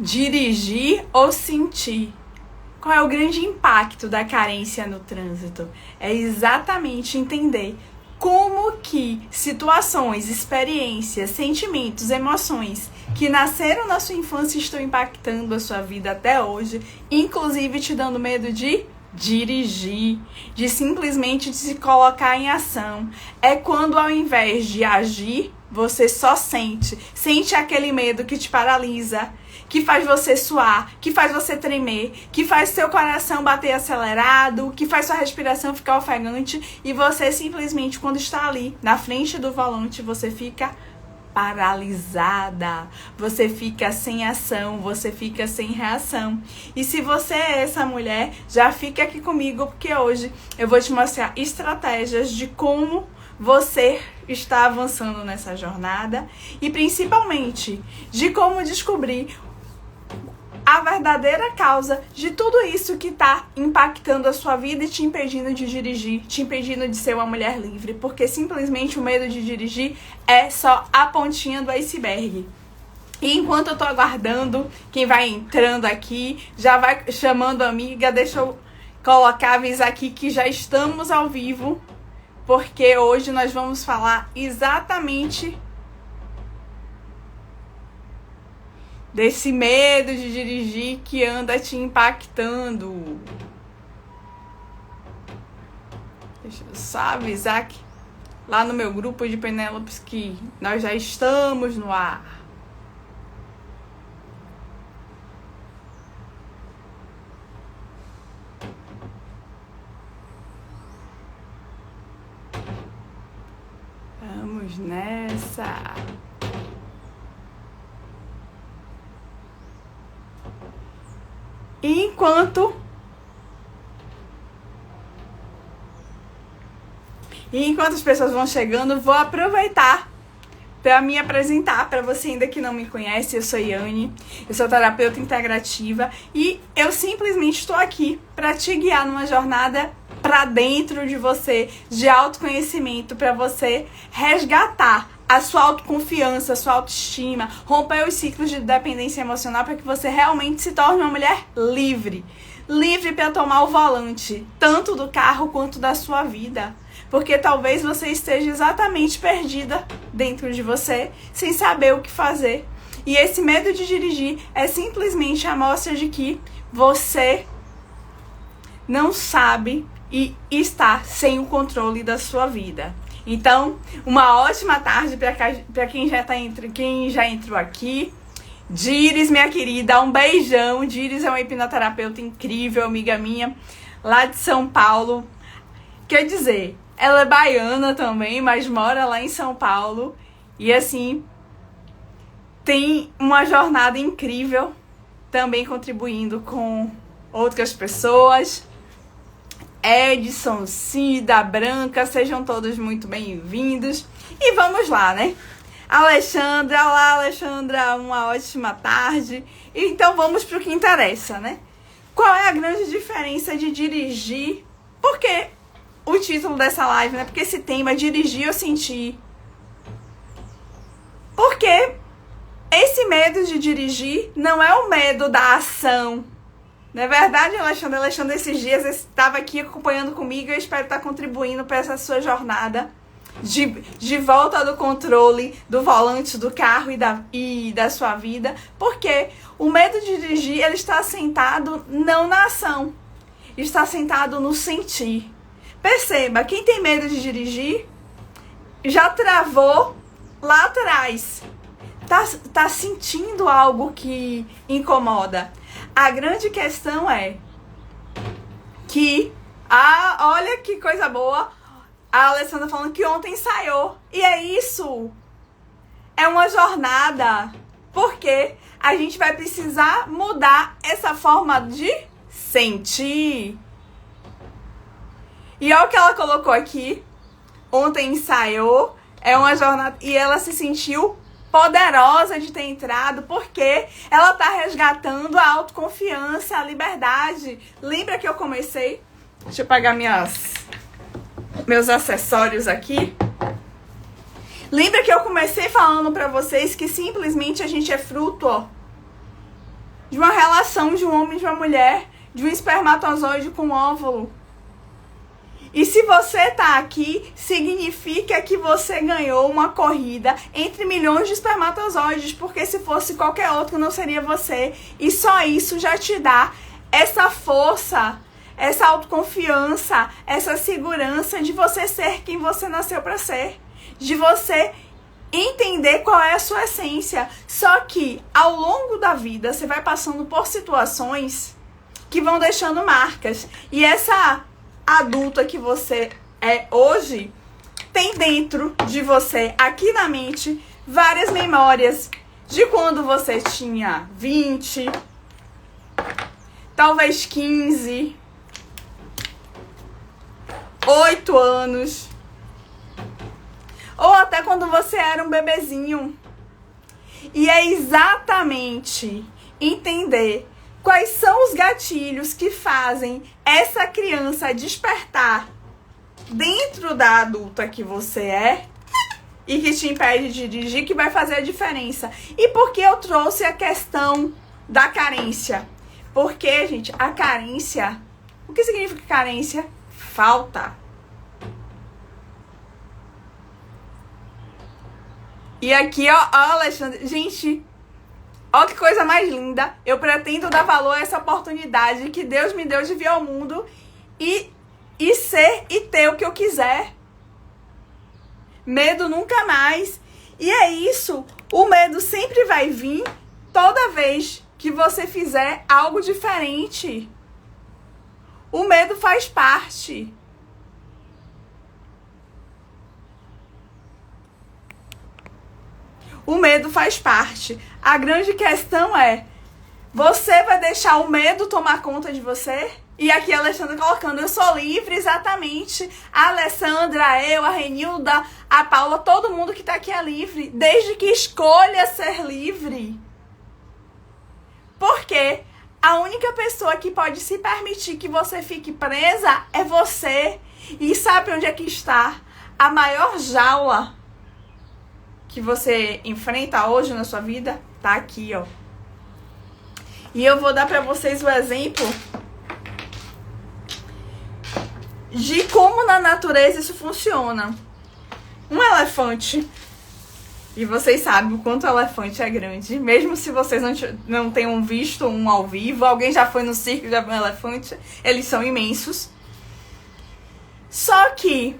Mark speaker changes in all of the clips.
Speaker 1: Dirigir ou sentir? Qual é o grande impacto da carência no trânsito? É exatamente entender como que situações, experiências, sentimentos, emoções que nasceram na sua infância estão impactando a sua vida até hoje, inclusive te dando medo de dirigir, de simplesmente se colocar em ação. É quando, ao invés de agir, você só sente aquele medo que te paralisa, que faz você suar, que faz você tremer, que faz seu coração bater acelerado, que faz sua respiração ficar ofegante, e você simplesmente, quando está ali na frente do volante, você fica paralisada, você fica sem ação, você fica sem reação. E se você é essa mulher, já fica aqui comigo, porque hoje eu vou te mostrar estratégias de como você está avançando nessa jornada e principalmente de como descobrir a verdadeira causa de tudo isso que está impactando a sua vida e te impedindo de dirigir, te impedindo de ser uma mulher livre, porque simplesmente o medo de dirigir é só a pontinha do iceberg. E enquanto eu tô aguardando quem vai entrando aqui, já vai chamando a amiga, deixa eu avisar aqui que já estamos ao vivo, porque hoje nós vamos falar exatamente desse medo de dirigir que anda te impactando. Deixa eu só avisar que lá no meu grupo de Penélopes que nós já estamos no ar. Vamos nessa. E enquanto as pessoas vão chegando, vou aproveitar para me apresentar para você ainda que não me conhece. Eu sou Yane, eu sou terapeuta integrativa e eu simplesmente estou aqui para te guiar numa jornada para dentro de você, de autoconhecimento, para você resgatar a sua autoconfiança, a sua autoestima, romper os ciclos de dependência emocional para que você realmente se torne uma mulher livre. Livre para tomar o volante, tanto do carro quanto da sua vida. Porque talvez você esteja exatamente perdida dentro de você, sem saber o que fazer. E esse medo de dirigir é simplesmente a amostra de que você não sabe e está sem o controle da sua vida. Então, uma ótima tarde para quem já entrou aqui. Diris, minha querida, um beijão. Diris é uma hipnoterapeuta incrível, amiga minha, lá de São Paulo. Quer dizer, ela é baiana também, mas mora lá em São Paulo. E assim, tem uma jornada incrível, também contribuindo com outras pessoas. Edson, Cida, Branca, sejam todos muito bem-vindos. E vamos lá, né? Alexandra, olá Alexandra, uma ótima tarde. Então vamos para o que interessa, né? Qual é a grande diferença de dirigir? Por que o título dessa live, né? Porque esse tema, dirigir ou sentir? Porque esse medo de dirigir não é o medo da ação. Não é verdade, Alexandre? Alexandre, esses dias estava aqui acompanhando comigo e eu espero estar contribuindo para essa sua jornada de volta do controle do volante do carro e da sua vida. Porque o medo de dirigir, ele está assentado não na ação, está assentado no sentir. Perceba, quem tem medo de dirigir já travou lá atrás. Tá sentindo algo que incomoda. A grande questão é que, olha que coisa boa, a Alessandra falando que ontem ensaiou. E é isso. É uma jornada. Porque a gente vai precisar mudar essa forma de sentir. E olha o que ela colocou aqui. Ontem ensaiou. É uma jornada. E ela se sentiu poderosa de ter entrado, porque ela tá resgatando a autoconfiança, a liberdade. Lembra que eu comecei? Deixa eu pegar meus acessórios aqui. Lembra que eu comecei falando pra vocês que simplesmente a gente é fruto, de uma relação de um homem e de uma mulher, de um espermatozoide com um óvulo. E se você tá aqui, significa que você ganhou uma corrida entre milhões de espermatozoides, porque se fosse qualquer outro não seria você. E só isso já te dá essa força, essa autoconfiança, essa segurança de você ser quem você nasceu para ser, de você entender qual é a sua essência. Só que ao longo da vida você vai passando por situações que vão deixando marcas. E essa adulta que você é hoje tem dentro de você, aqui na mente, várias memórias de quando você tinha 20, talvez 15, 8 anos, ou até quando você era um bebezinho. E é exatamente entender quais são os gatilhos que fazem essa criança despertar dentro da adulta que você é e que te impede de dirigir, que vai fazer a diferença. E por que eu trouxe a questão da carência? Porque, gente, a carência... O que significa carência? Falta. E aqui, ó, Alexandre... Gente... Olha que coisa mais linda. Eu pretendo dar valor a essa oportunidade que Deus me deu de vir ao mundo e ser e ter o que eu quiser. Medo nunca mais. E é isso. O medo sempre vai vir toda vez que você fizer algo diferente. O medo faz parte. O medo faz parte. A grande questão é, você vai deixar o medo tomar conta de você? E aqui a Alessandra colocando, eu sou livre, exatamente. A Alessandra, eu, a Renilda, a Paula, todo mundo que tá aqui é livre, desde que escolha ser livre. Porque a única pessoa que pode se permitir que você fique presa é você. E sabe onde é que está a maior jaula que você enfrenta hoje na sua vida? Tá aqui, ó. E eu vou dar pra vocês o exemplo de como na natureza isso funciona. Um elefante, e vocês sabem o quanto o elefante é grande, mesmo se vocês não tenham visto um ao vivo, alguém já foi no circo de um elefante, eles são imensos. Só que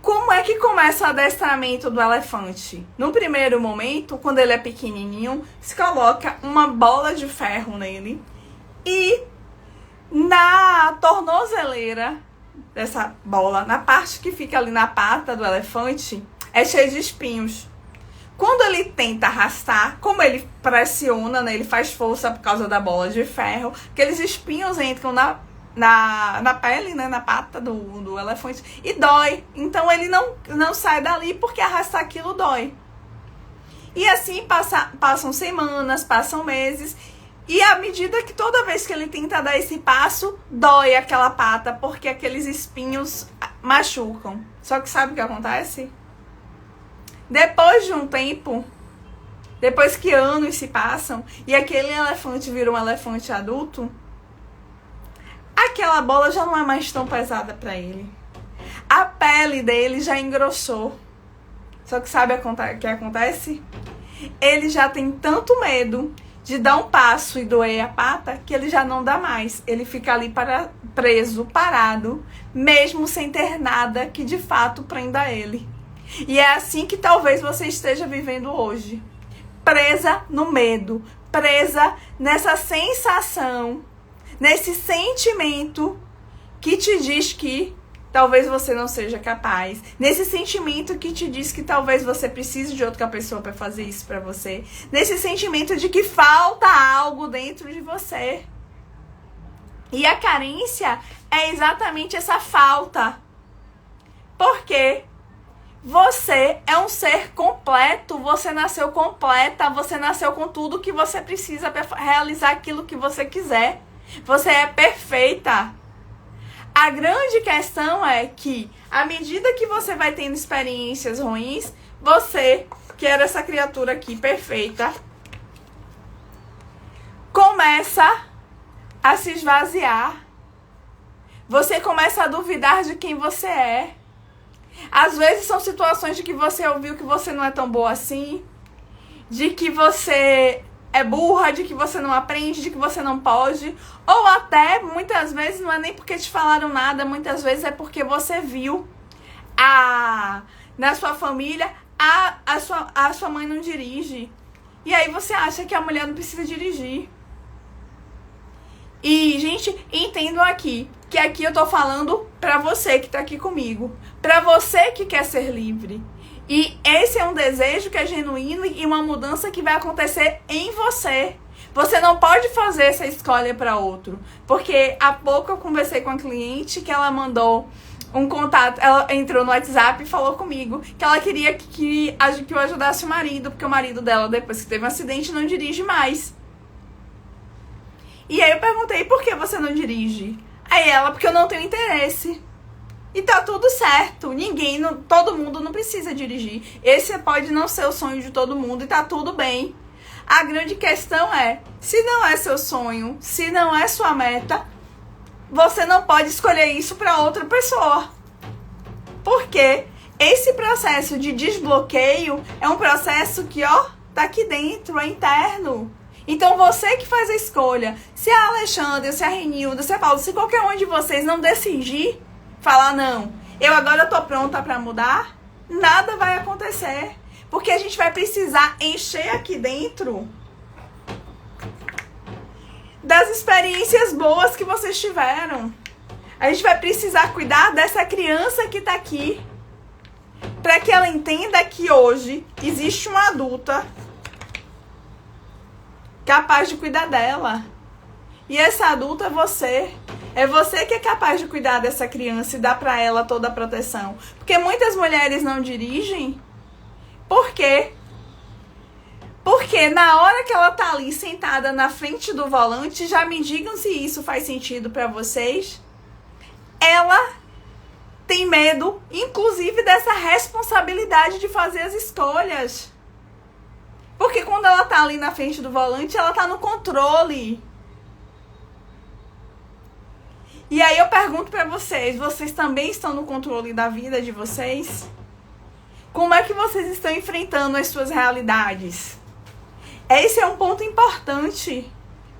Speaker 1: como é que começa o adestramento do elefante? No primeiro momento, quando ele é pequenininho, se coloca uma bola de ferro nele e na tornozeleira dessa bola, na parte que fica ali na pata do elefante, é cheio de espinhos. Quando ele tenta arrastar, como ele pressiona, né, ele faz força por causa da bola de ferro, aqueles espinhos entram na pele, né, na pata do elefante e dói. Então ele não sai dali porque arrastar aquilo dói. E assim passam semanas, passam meses. E à medida que toda vez que ele tenta dar esse passo, dói aquela pata porque aqueles espinhos machucam. Só que sabe o que acontece? Depois de um tempo, depois que anos se passam e aquele elefante vira um elefante adulto, aquela bola já não é mais tão pesada para ele. A pele dele já engrossou. Só que sabe o que acontece? Ele já tem tanto medo de dar um passo e doer a pata que ele já não dá mais. Ele fica ali preso, parado, mesmo sem ter nada que de fato prenda ele. E é assim que talvez você esteja vivendo hoje. Presa no medo, presa nessa sensação, nesse sentimento que te diz que talvez você não seja capaz. Nesse sentimento que te diz que talvez você precise de outra pessoa para fazer isso para você. Nesse sentimento de que falta algo dentro de você. E a carência é exatamente essa falta. Porque você é um ser completo, você nasceu completa, você nasceu com tudo que você precisa para realizar aquilo que você quiser. Você é perfeita. A grande questão é que, à medida que você vai tendo experiências ruins, você, que era essa criatura aqui perfeita, começa a se esvaziar. Você começa a duvidar de quem você é. Às vezes são situações de que você ouviu que você não é tão boa assim, de que você é burra, de que você não aprende, de que você não pode, ou até, muitas vezes, não é nem porque te falaram nada, muitas vezes é porque você viu na sua família, a sua mãe não dirige. E aí você acha que a mulher não precisa dirigir. E, gente, entendam aqui, que aqui eu tô falando pra você que tá aqui comigo, pra você que quer ser livre. E esse é um desejo que é genuíno e uma mudança que vai acontecer em você. Você não pode fazer essa escolha para outro. Porque há pouco eu conversei com uma cliente que ela mandou um contato, ela entrou no WhatsApp e falou comigo que ela queria que eu ajudasse o marido, porque o marido dela, depois que teve um acidente, não dirige mais. E aí eu perguntei, por que você não dirige? Aí ela, porque eu não tenho interesse. E tá tudo certo. Todo mundo não precisa dirigir. Esse pode não ser o sonho de todo mundo e tá tudo bem. A grande questão é, se não é seu sonho, se não é sua meta, você não pode escolher isso para outra pessoa. Porque esse processo de desbloqueio é um processo que, tá aqui dentro, é interno. Então você que faz a escolha. Se a Alexandra, se a Renilda, se a Paula, se qualquer um de vocês não decidir, falar, não, eu agora tô pronta para mudar, nada vai acontecer. Porque a gente vai precisar encher aqui dentro das experiências boas que vocês tiveram. A gente vai precisar cuidar dessa criança que tá aqui, para que ela entenda que hoje existe uma adulta capaz de cuidar dela. E essa adulta é você. É você que é capaz de cuidar dessa criança e dar pra ela toda a proteção. Porque muitas mulheres não dirigem. Por quê? Porque na hora que ela tá ali sentada na frente do volante, já me digam se isso faz sentido pra vocês, ela tem medo, inclusive, dessa responsabilidade de fazer as escolhas. Porque quando ela tá ali na frente do volante, ela tá no controle. E aí eu pergunto pra vocês, vocês também estão no controle da vida de vocês? Como é que vocês estão enfrentando as suas realidades? Esse é um ponto importante.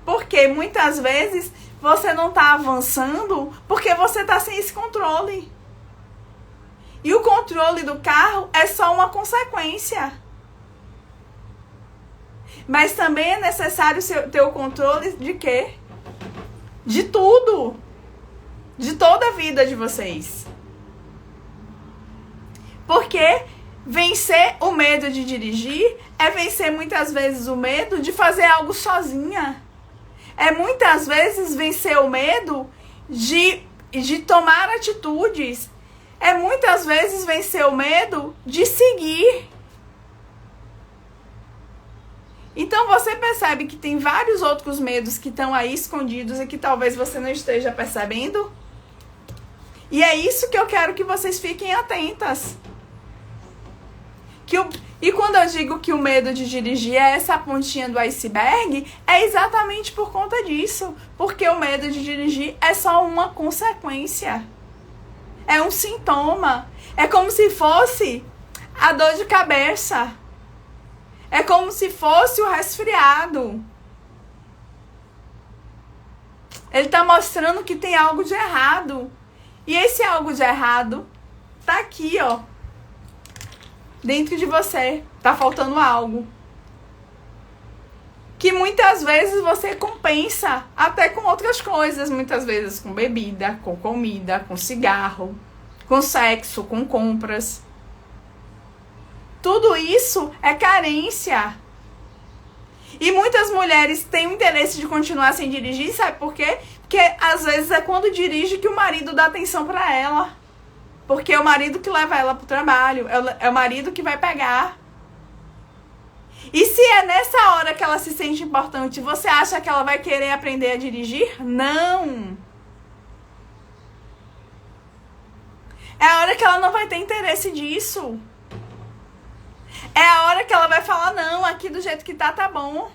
Speaker 1: Porque muitas vezes você não tá avançando porque você tá sem esse controle. E o controle do carro é só uma consequência. Mas também é necessário ter o controle de quê? De tudo. De toda a vida de vocês. Porque vencer o medo de dirigir é vencer muitas vezes o medo de fazer algo sozinha. É muitas vezes vencer o medo de tomar atitudes. É muitas vezes vencer o medo de seguir. Então você percebe que tem vários outros medos que estão aí escondidos e que talvez você não esteja percebendo? E é isso que eu quero que vocês fiquem atentas. E quando eu digo que o medo de dirigir é essa pontinha do iceberg, é exatamente por conta disso. Porque o medo de dirigir é só uma consequência. É um sintoma. É como se fosse a dor de cabeça. É como se fosse o resfriado. Ele tá mostrando que tem algo de errado. E esse algo de errado tá aqui, dentro de você. Tá faltando algo. Que muitas vezes você compensa até com outras coisas. Muitas vezes com bebida, com comida, com cigarro, com sexo, com compras. Tudo isso é carência. E muitas mulheres têm o interesse de continuar sem dirigir, sabe por quê? Porque às vezes é quando dirige que o marido dá atenção pra ela. Porque é o marido que leva ela pro trabalho, é o marido que vai pegar. E se é nessa hora que ela se sente importante, você acha que ela vai querer aprender a dirigir? Não! É a hora que ela não vai ter interesse disso. É a hora que ela vai falar, não, aqui do jeito que tá bom.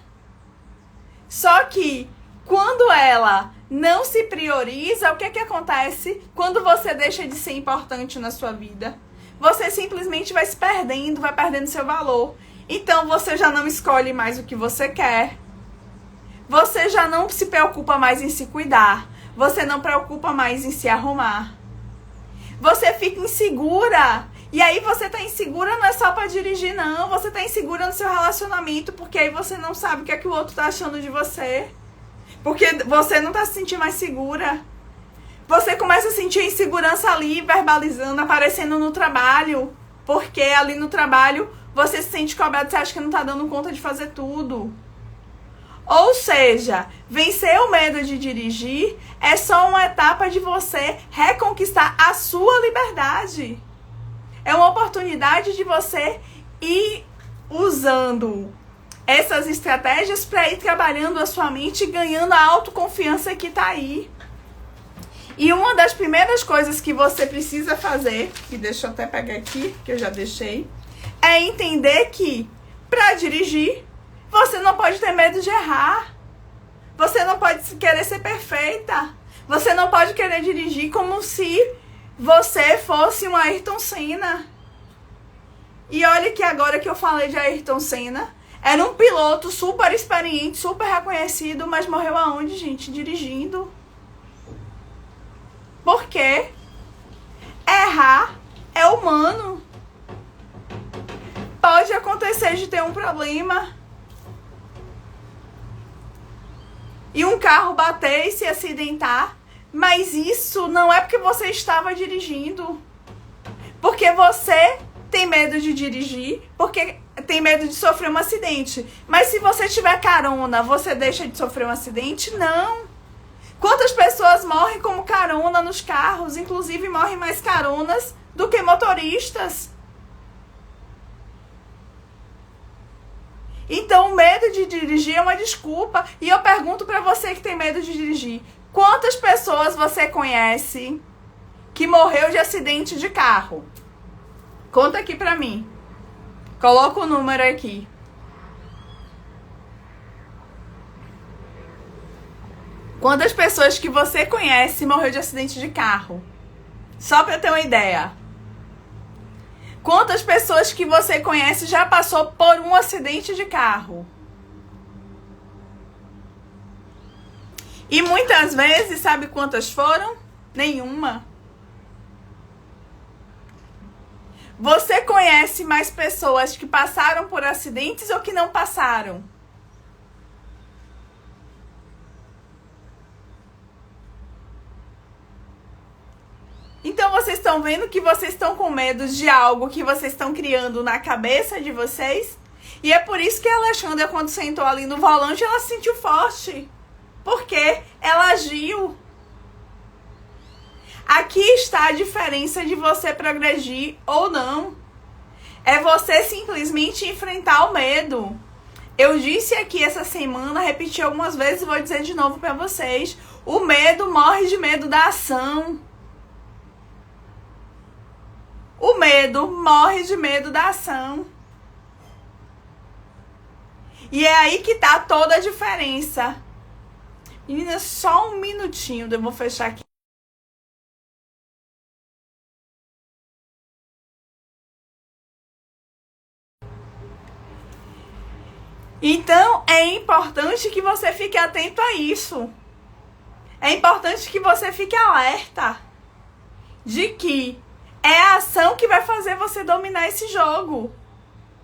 Speaker 1: Só que Quando ela não se prioriza, o que acontece quando você deixa de ser importante na sua vida? Você simplesmente vai se perdendo, vai perdendo seu valor. Então você já não escolhe mais o que você quer. Você já não se preocupa mais em se cuidar. Você não preocupa mais em se arrumar. Você fica insegura. E aí você tá insegura não é só pra dirigir, não. Você tá insegura no seu relacionamento, porque aí você não sabe o que é que o outro tá achando de você. Porque você não tá se sentindo mais segura. Você começa a sentir insegurança ali, verbalizando, aparecendo no trabalho. Porque ali no trabalho você se sente cobrado, você acha que não tá dando conta de fazer tudo. Ou seja, vencer o medo de dirigir é só uma etapa de você reconquistar a sua liberdade. É uma oportunidade de você ir usando essas estratégias para ir trabalhando a sua mente e ganhando a autoconfiança que tá aí. E uma das primeiras coisas que você precisa fazer, e deixa eu até pegar aqui, que eu já deixei, é entender que para dirigir, você não pode ter medo de errar. Você não pode querer ser perfeita. Você não pode querer dirigir como se você fosse um Ayrton Senna. E olha que agora que eu falei de Ayrton Senna, era um piloto super experiente, super reconhecido, mas morreu aonde, gente? Dirigindo. Por quê? Errar é humano. Pode acontecer de ter um problema e um carro bater e se acidentar, mas isso não é porque você estava dirigindo. Porque você tem medo de dirigir, porque tem medo de sofrer um acidente. Mas se você tiver carona, você deixa de sofrer um acidente? Não. Quantas pessoas morrem como carona nos carros? Inclusive morrem mais caronas do que motoristas. Então o medo de dirigir é uma desculpa. E eu pergunto pra você que tem medo de dirigir, quantas pessoas você conhece que morreu de acidente de carro? Conta aqui pra mim. Coloca o número aqui. Quantas pessoas que você conhece morreu de acidente de carro? Só pra eu ter uma ideia. Quantas pessoas que você conhece já passou por um acidente de carro? E muitas vezes, sabe quantas foram? Nenhuma. Você conhece mais pessoas que passaram por acidentes ou que não passaram? Então vocês estão vendo que vocês estão com medo de algo que vocês estão criando na cabeça de vocês? E é por isso que a Alexandra, quando sentou ali no volante, ela se sentiu forte. Porque ela agiu. Aqui está a diferença de você progredir ou não. É você simplesmente enfrentar o medo. Eu disse aqui essa semana, repeti algumas vezes e vou dizer de novo para vocês. O medo morre de medo da ação. O medo morre de medo da ação. E é aí que tá toda a diferença. Meninas, só um minutinho, eu vou fechar aqui. Então, é importante que você fique atento a isso. É importante que você fique alerta de que é a ação que vai fazer você dominar esse jogo.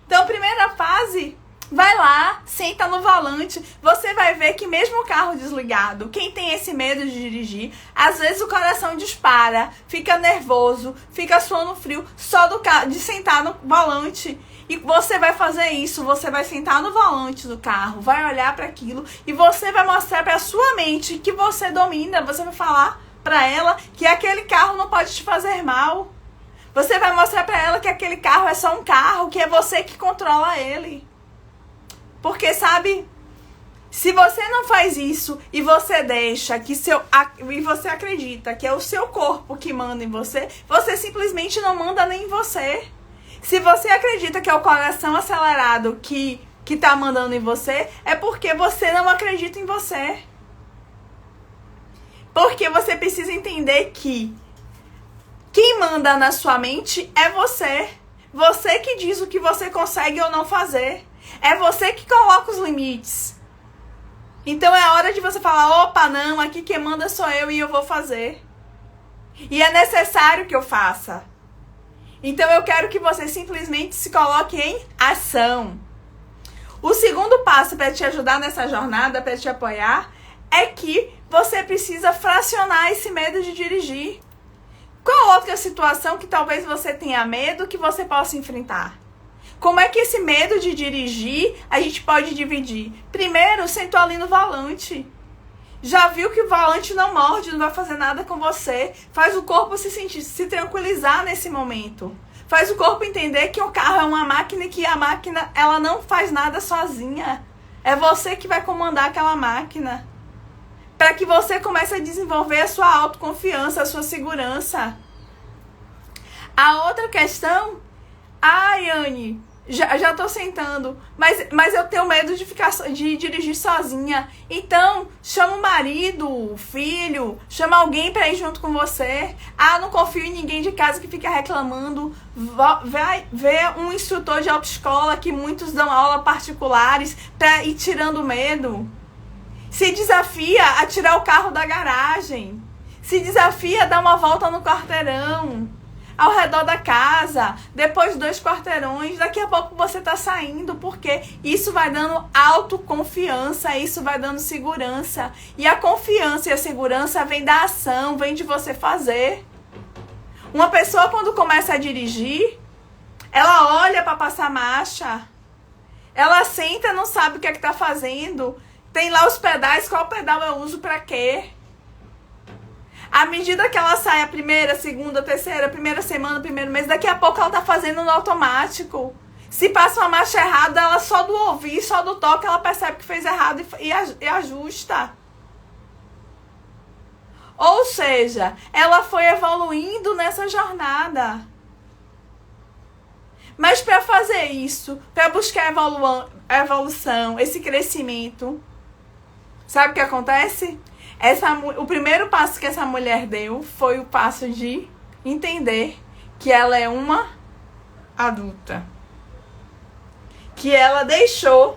Speaker 1: Então, primeira fase, vai lá, senta no volante. Você vai ver que mesmo o carro desligado, quem tem esse medo de dirigir, às vezes o coração dispara, fica nervoso, fica suando frio só de sentar no volante. E você vai fazer isso, você vai sentar no volante do carro, vai olhar para aquilo e você vai mostrar para sua mente que você domina. Você vai falar para ela que aquele carro não pode te fazer mal. Você vai mostrar pra ela que aquele carro é só um carro, que é você que controla ele. Porque, sabe, se você não faz isso e você deixa que e você acredita que é o seu corpo que manda em você, você simplesmente não manda nem em você. Se você acredita que é o coração acelerado que tá mandando em você, é porque você não acredita em você. Porque você precisa entender que quem manda na sua mente é você. Você que diz o que você consegue ou não fazer. É você que coloca os limites. Então é hora de você falar, opa, não, aqui quem manda sou eu e eu vou fazer. E é necessário que eu faça. Então eu quero que você simplesmente se coloque em ação. O segundo passo para te ajudar nessa jornada, para te apoiar, é que você precisa fracionar esse medo de dirigir. Qual outra situação que talvez você tenha medo que você possa enfrentar? Como é que esse medo de dirigir a gente pode dividir? Primeiro, sentou ali no volante. Já viu que o volante não morde, não vai fazer nada com você. Faz o corpo se tranquilizar nesse momento. Faz o corpo entender que o carro é uma máquina e que a máquina ela não faz nada sozinha. É você que vai comandar aquela máquina. Para que você comece a desenvolver a sua autoconfiança, a sua segurança. A outra questão... Ai, Anne, já tô sentando, mas eu tenho medo de dirigir sozinha. Então, chama o marido, o filho, chama alguém para ir junto com você. Ah, não confio em ninguém de casa que fica reclamando. Vai ver um instrutor de autoescola, que muitos dão aula particulares, para ir tirando medo. Se desafia a tirar o carro da garagem. Se desafia a dar uma volta no quarteirão, ao redor da casa, depois 2 quarteirões, daqui a pouco você tá saindo, porque isso vai dando autoconfiança, isso vai dando segurança. E a confiança e a segurança vem da ação, vem de você fazer. Uma pessoa, quando começa a dirigir, ela olha para passar marcha, ela senta, não sabe o que é que tá fazendo, tem lá os pedais, qual pedal eu uso para quê? À medida que ela sai a primeira, segunda, terceira, primeira semana, primeiro mês, daqui a pouco ela tá fazendo no automático. Se passa uma marcha errada, ela só do ouvir, só do toque, ela percebe que fez errado e ajusta. Ou seja, ela foi evoluindo nessa jornada. Mas para fazer isso, para buscar evolução, esse crescimento, sabe o que acontece? O primeiro passo que essa mulher deu foi o passo de entender que ela é uma adulta. Que ela deixou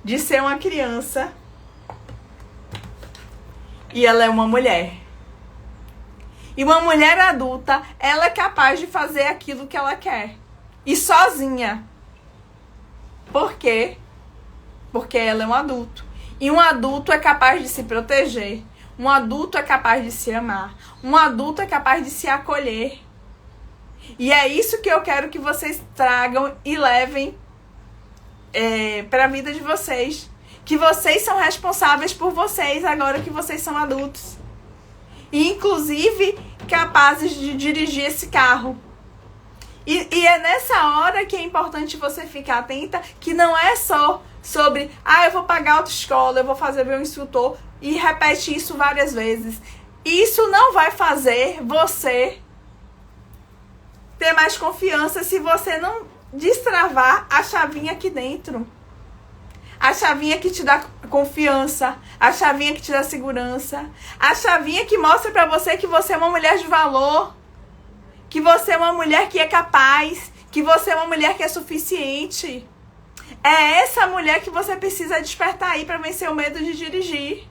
Speaker 1: de ser uma criança e ela é uma mulher. E uma mulher adulta, ela é capaz de fazer aquilo que ela quer. E sozinha. Por quê? Porque ela é um adulto. E um adulto é capaz de se proteger. Um adulto é capaz de se amar. Um adulto é capaz de se acolher. E é isso que eu quero que vocês tragam e levem para a vida de vocês. Que vocês são responsáveis por vocês agora que vocês são adultos. E inclusive capazes de dirigir esse carro. E é nessa hora que é importante você ficar atenta, que não é só sobre, eu vou pagar autoescola, eu vou fazer meu instrutor, e repete isso várias vezes. Isso não vai fazer você ter mais confiança se você não destravar a chavinha aqui dentro. A chavinha que te dá confiança, a chavinha que te dá segurança, a chavinha que mostra pra você que você é uma mulher de valor, que você é uma mulher que é capaz, que você é uma mulher que é suficiente. É essa mulher que você precisa despertar aí para vencer o medo de dirigir.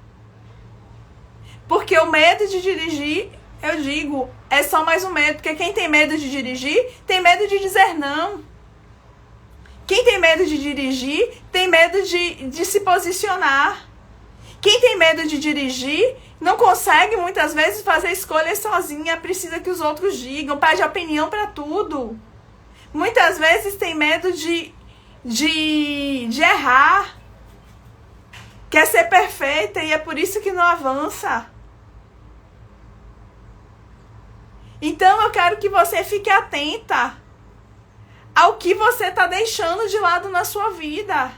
Speaker 1: Porque o medo de dirigir, eu digo, é só mais um medo. Porque quem tem medo de dirigir, tem medo de dizer não. Quem tem medo de dirigir, tem medo de se posicionar. Quem tem medo de dirigir, não consegue muitas vezes fazer escolhas sozinha, precisa que os outros digam, pede opinião para tudo. Muitas vezes tem medo de errar, quer ser perfeita e é por isso que não avança. Então eu quero que você fique atenta ao que você está deixando de lado na sua vida.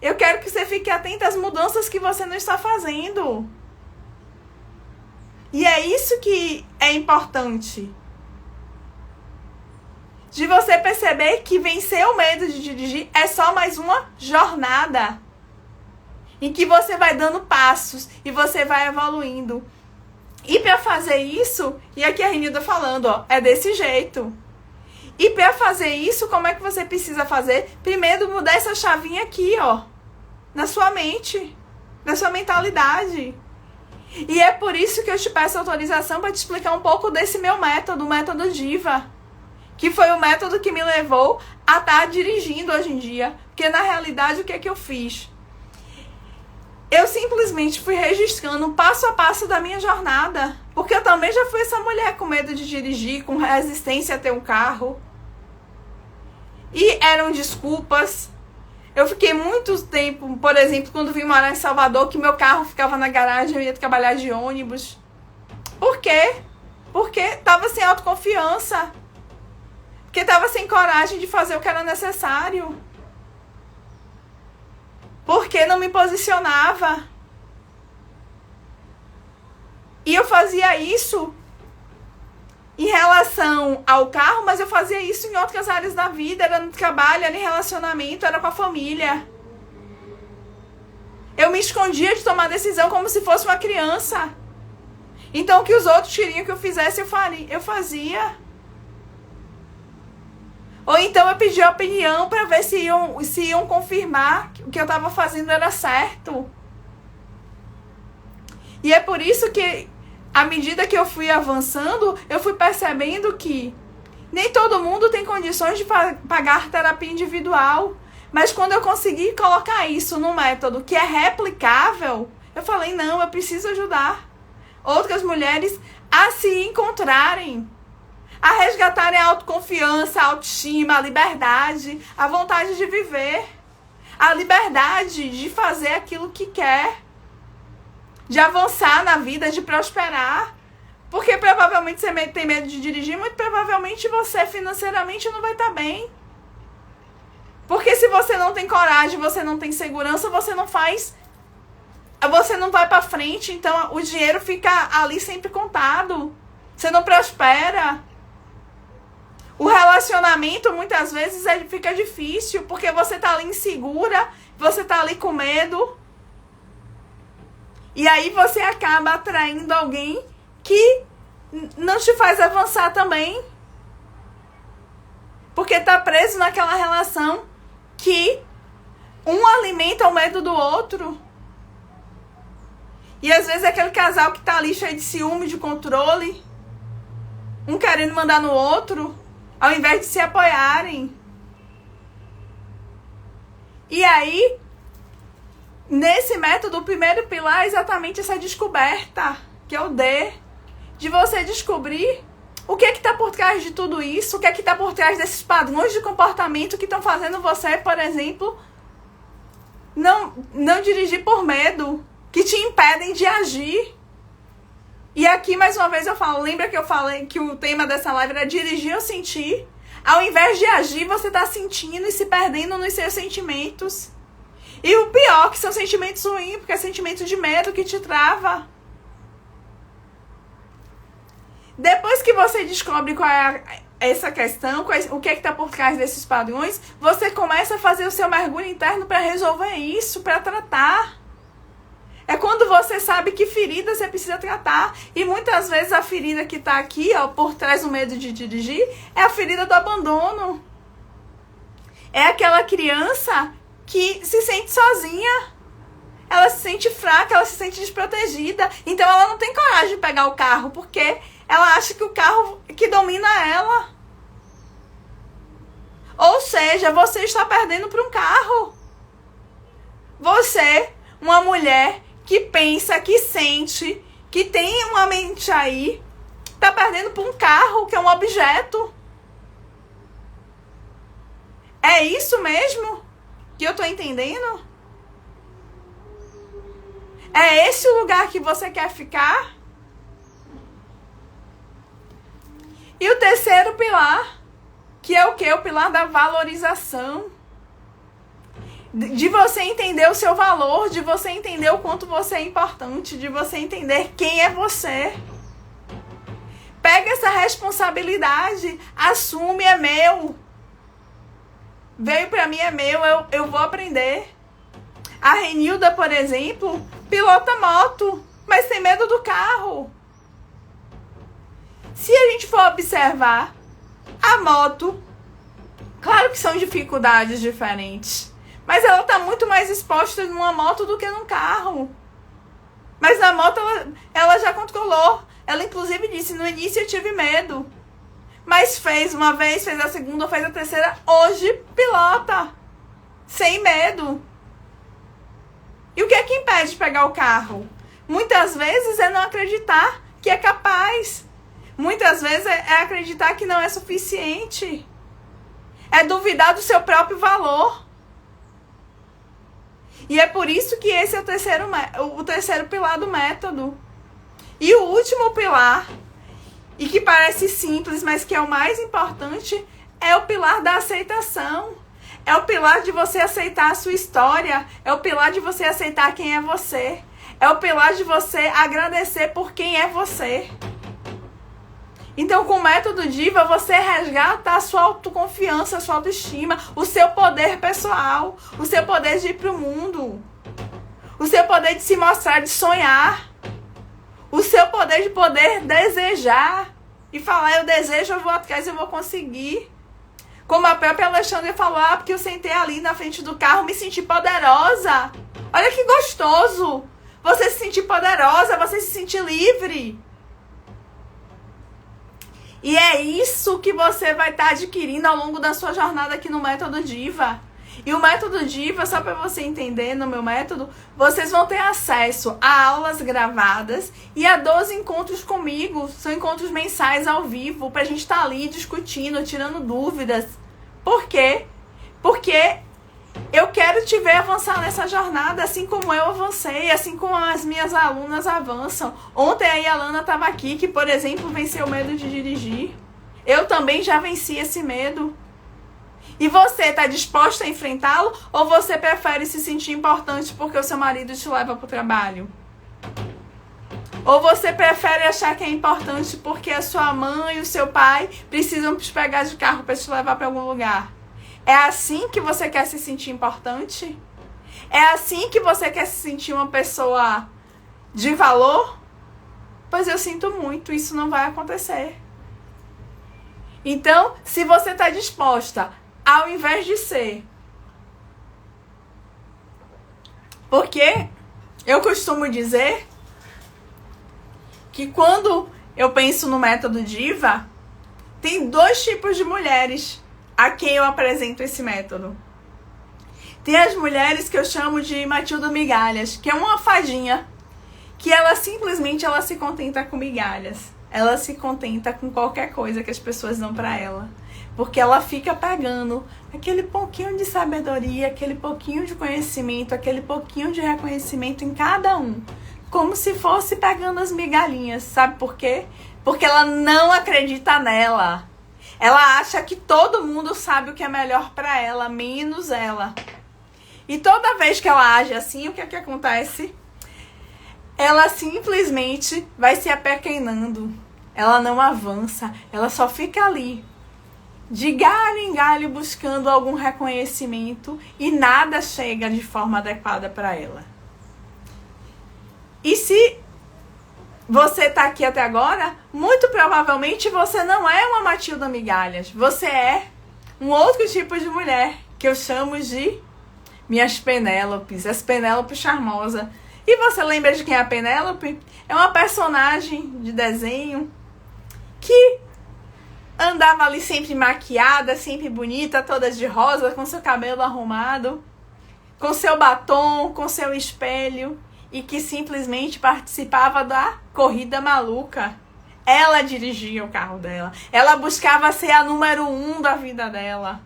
Speaker 1: Eu quero que você fique atenta às mudanças que você não está fazendo. E é isso que é importante. De você perceber que vencer o medo de dirigir é só mais uma jornada. em que você vai dando passos e você vai evoluindo. E para fazer isso, e aqui a Renilda falando, ó, é desse jeito. E para fazer isso, como é que você precisa fazer? Primeiro mudar essa chavinha aqui, ó, na sua mente, na sua mentalidade. E é por isso que eu te peço autorização para te explicar um pouco desse meu método, o método Diva, que foi o método que me levou a estar dirigindo hoje em dia. Porque na realidade, o que é que eu fiz? Eu simplesmente fui registrando passo a passo da minha jornada. Porque eu também já fui essa mulher com medo de dirigir, com resistência a ter um carro. E eram desculpas. Eu fiquei muito tempo, por exemplo, quando vim morar em Salvador, que meu carro ficava na garagem, eu ia trabalhar de ônibus. Por quê? Porque estava sem autoconfiança. Porque estava sem coragem de fazer o que era necessário. Porque não me posicionava. E eu fazia isso em relação ao carro, mas eu fazia isso em outras áreas da vida. Era no trabalho, era em relacionamento, era com a família. Eu me escondia de tomar decisão como se fosse uma criança. Então o que os outros queriam que eu fizesse, eu fazia. Ou então eu pedia opinião para ver se iam confirmar que o que eu estava fazendo era certo. E é por isso que, à medida que eu fui avançando, eu fui percebendo que nem todo mundo tem condições de pagar terapia individual. Mas quando eu consegui colocar isso num método que é replicável, eu falei, não, eu preciso ajudar outras mulheres a se encontrarem, a resgatarem a autoconfiança, a autoestima, a liberdade, a vontade de viver, a liberdade de fazer aquilo que quer, de avançar na vida, de prosperar. Porque provavelmente você tem medo de dirigir, muito provavelmente você financeiramente não vai estar bem. Porque se você não tem coragem, você não tem segurança, você não vai pra frente, então o dinheiro fica ali sempre contado. Você não prospera. O relacionamento muitas vezes fica difícil, porque você tá ali insegura, você tá ali com medo. E aí você acaba atraindo alguém que não te faz avançar também. Porque tá preso naquela relação que um alimenta o medo do outro. E às vezes é aquele casal que tá ali cheio de ciúme, de controle, um querendo mandar no outro, ao invés de se apoiarem. E aí, nesse método, o primeiro pilar é exatamente essa descoberta, que é o D, de você descobrir o que é que está por trás de tudo isso, o que é que está por trás desses padrões de comportamento que estão fazendo você, por exemplo, não dirigir por medo, que te impedem de agir. E aqui, mais uma vez, eu falo, lembra que eu falei que o tema dessa live era dirigir ou sentir? Ao invés de agir, você está sentindo e se perdendo nos seus sentimentos. E o pior, que são sentimentos ruins, porque é sentimento de medo que te trava. Depois que você descobre qual é essa questão, o que é que está por trás desses padrões, você começa a fazer o seu mergulho interno para resolver isso, para tratar. É quando você sabe que ferida você precisa tratar. E muitas vezes a ferida que está aqui, ó, por trás do medo de dirigir, é a ferida do abandono. É aquela criança que se sente sozinha. Ela se sente fraca, ela se sente desprotegida. Então ela não tem coragem de pegar o carro, porque ela acha que o carro que domina ela. Ou seja, você está perdendo para um carro. Você, uma mulher que pensa, que sente, que tem uma mente aí, está perdendo para um carro, que é um objeto. É isso mesmo que eu estou entendendo? É esse o lugar que você quer ficar? E o terceiro pilar, que é o quê? O pilar da valorização. De você entender o seu valor, de você entender o quanto você é importante, de você entender quem é você. Pega essa responsabilidade, assume, é meu. Veio pra mim, é meu, eu vou aprender. A Renilda, por exemplo, pilota moto, mas tem medo do carro. Se a gente for observar, a moto, claro que são dificuldades diferentes, mas ela está muito mais exposta numa moto do que num carro. Mas na moto ela já controlou. Ela inclusive disse, no início eu tive medo. Mas fez uma vez, fez a segunda, fez a terceira. Hoje pilota. Sem medo. E o que é que impede de pegar o carro? Muitas vezes é não acreditar que é capaz. Muitas vezes é acreditar que não é suficiente. É duvidar do seu próprio valor. E é por isso que esse é o terceiro pilar do método. E o último pilar, e que parece simples, mas que é o mais importante, é o pilar da aceitação. É o pilar de você aceitar a sua história. É o pilar de você aceitar quem é você. É o pilar de você agradecer por quem é você. Então, com o método Diva, você resgata a sua autoconfiança, a sua autoestima, o seu poder pessoal, o seu poder de ir pro mundo, o seu poder de se mostrar, de sonhar, o seu poder de poder desejar e falar, eu desejo, eu vou atrás, eu vou conseguir. Como a própria Alexandra falou, porque eu sentei ali na frente do carro, me senti poderosa. Olha que gostoso! Você se sentir poderosa, você se sentir livre. E é isso que você vai estar adquirindo ao longo da sua jornada aqui no Método Diva. E o Método Diva, só para você entender, no meu método, vocês vão ter acesso a aulas gravadas e a 12 encontros comigo. São encontros mensais ao vivo, pra gente estar ali discutindo, tirando dúvidas. Por quê? Porque eu quero te ver avançar nessa jornada, assim como eu avancei, assim como as minhas alunas avançam. Ontem aí a Lana estava aqui, que, por exemplo, venceu o medo de dirigir. Eu também já venci esse medo. E você está disposta a enfrentá-lo? Ou você prefere se sentir importante porque o seu marido te leva para o trabalho? Ou você prefere achar que é importante porque a sua mãe e o seu pai precisam te pegar de carro para te levar para algum lugar? É assim que você quer se sentir importante? É assim que você quer se sentir uma pessoa de valor? Pois eu sinto muito, isso não vai acontecer. Então, se você está disposta, ao invés de ser... Porque eu costumo dizer que quando eu penso no método Diva, tem 2 tipos de mulheres a quem eu apresento esse método. Tem as mulheres que eu chamo de Matilda Migalhas, que é uma fadinha, que ela simplesmente se contenta com migalhas. Ela se contenta com qualquer coisa que as pessoas dão pra ela. Porque ela fica pegando aquele pouquinho de sabedoria, aquele pouquinho de conhecimento, aquele pouquinho de reconhecimento em cada um. Como se fosse pegando as migalhinhas. Sabe por quê? Porque ela não acredita nela. Ela acha que todo mundo sabe o que é melhor pra ela, menos ela. E toda vez que ela age assim, o que é que acontece? Ela simplesmente vai se apequenando. Ela não avança. Ela só fica ali, de galho em galho, buscando algum reconhecimento e nada chega de forma adequada para ela. E se você tá aqui até agora, muito provavelmente você não é uma Matilda Migalhas. Você é um outro tipo de mulher, que eu chamo de minhas Penélopes, as Penélope charmosa. E você lembra de quem é a Penélope? É uma personagem de desenho que andava ali sempre maquiada, sempre bonita, toda de rosa, com seu cabelo arrumado, com seu batom, com seu espelho, e que simplesmente participava da corrida maluca. Ela dirigia o carro dela. Ela buscava ser a número 1 da vida dela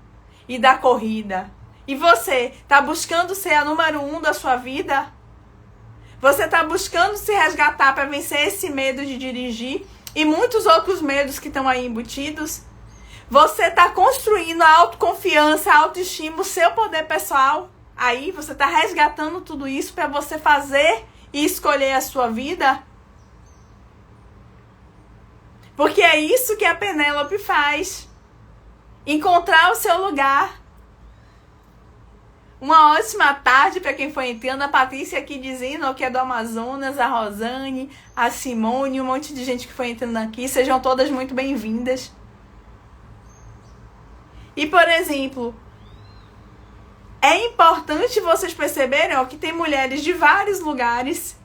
Speaker 1: e da corrida. E você, tá buscando ser a número 1 da sua vida? Você tá buscando se resgatar para vencer esse medo de dirigir e muitos outros medos que estão aí embutidos? Você tá construindo a autoconfiança, a autoestima, o seu poder pessoal? Aí você tá resgatando tudo isso para você fazer e escolher a sua vida? Porque é isso que a Penélope faz. Encontrar o seu lugar. Uma ótima tarde para quem foi entrando. A Patrícia aqui dizendo que é do Amazonas, a Rosane, a Simone, um monte de gente que foi entrando aqui. Sejam todas muito bem-vindas. E, por exemplo, é importante vocês perceberem que tem mulheres de vários lugares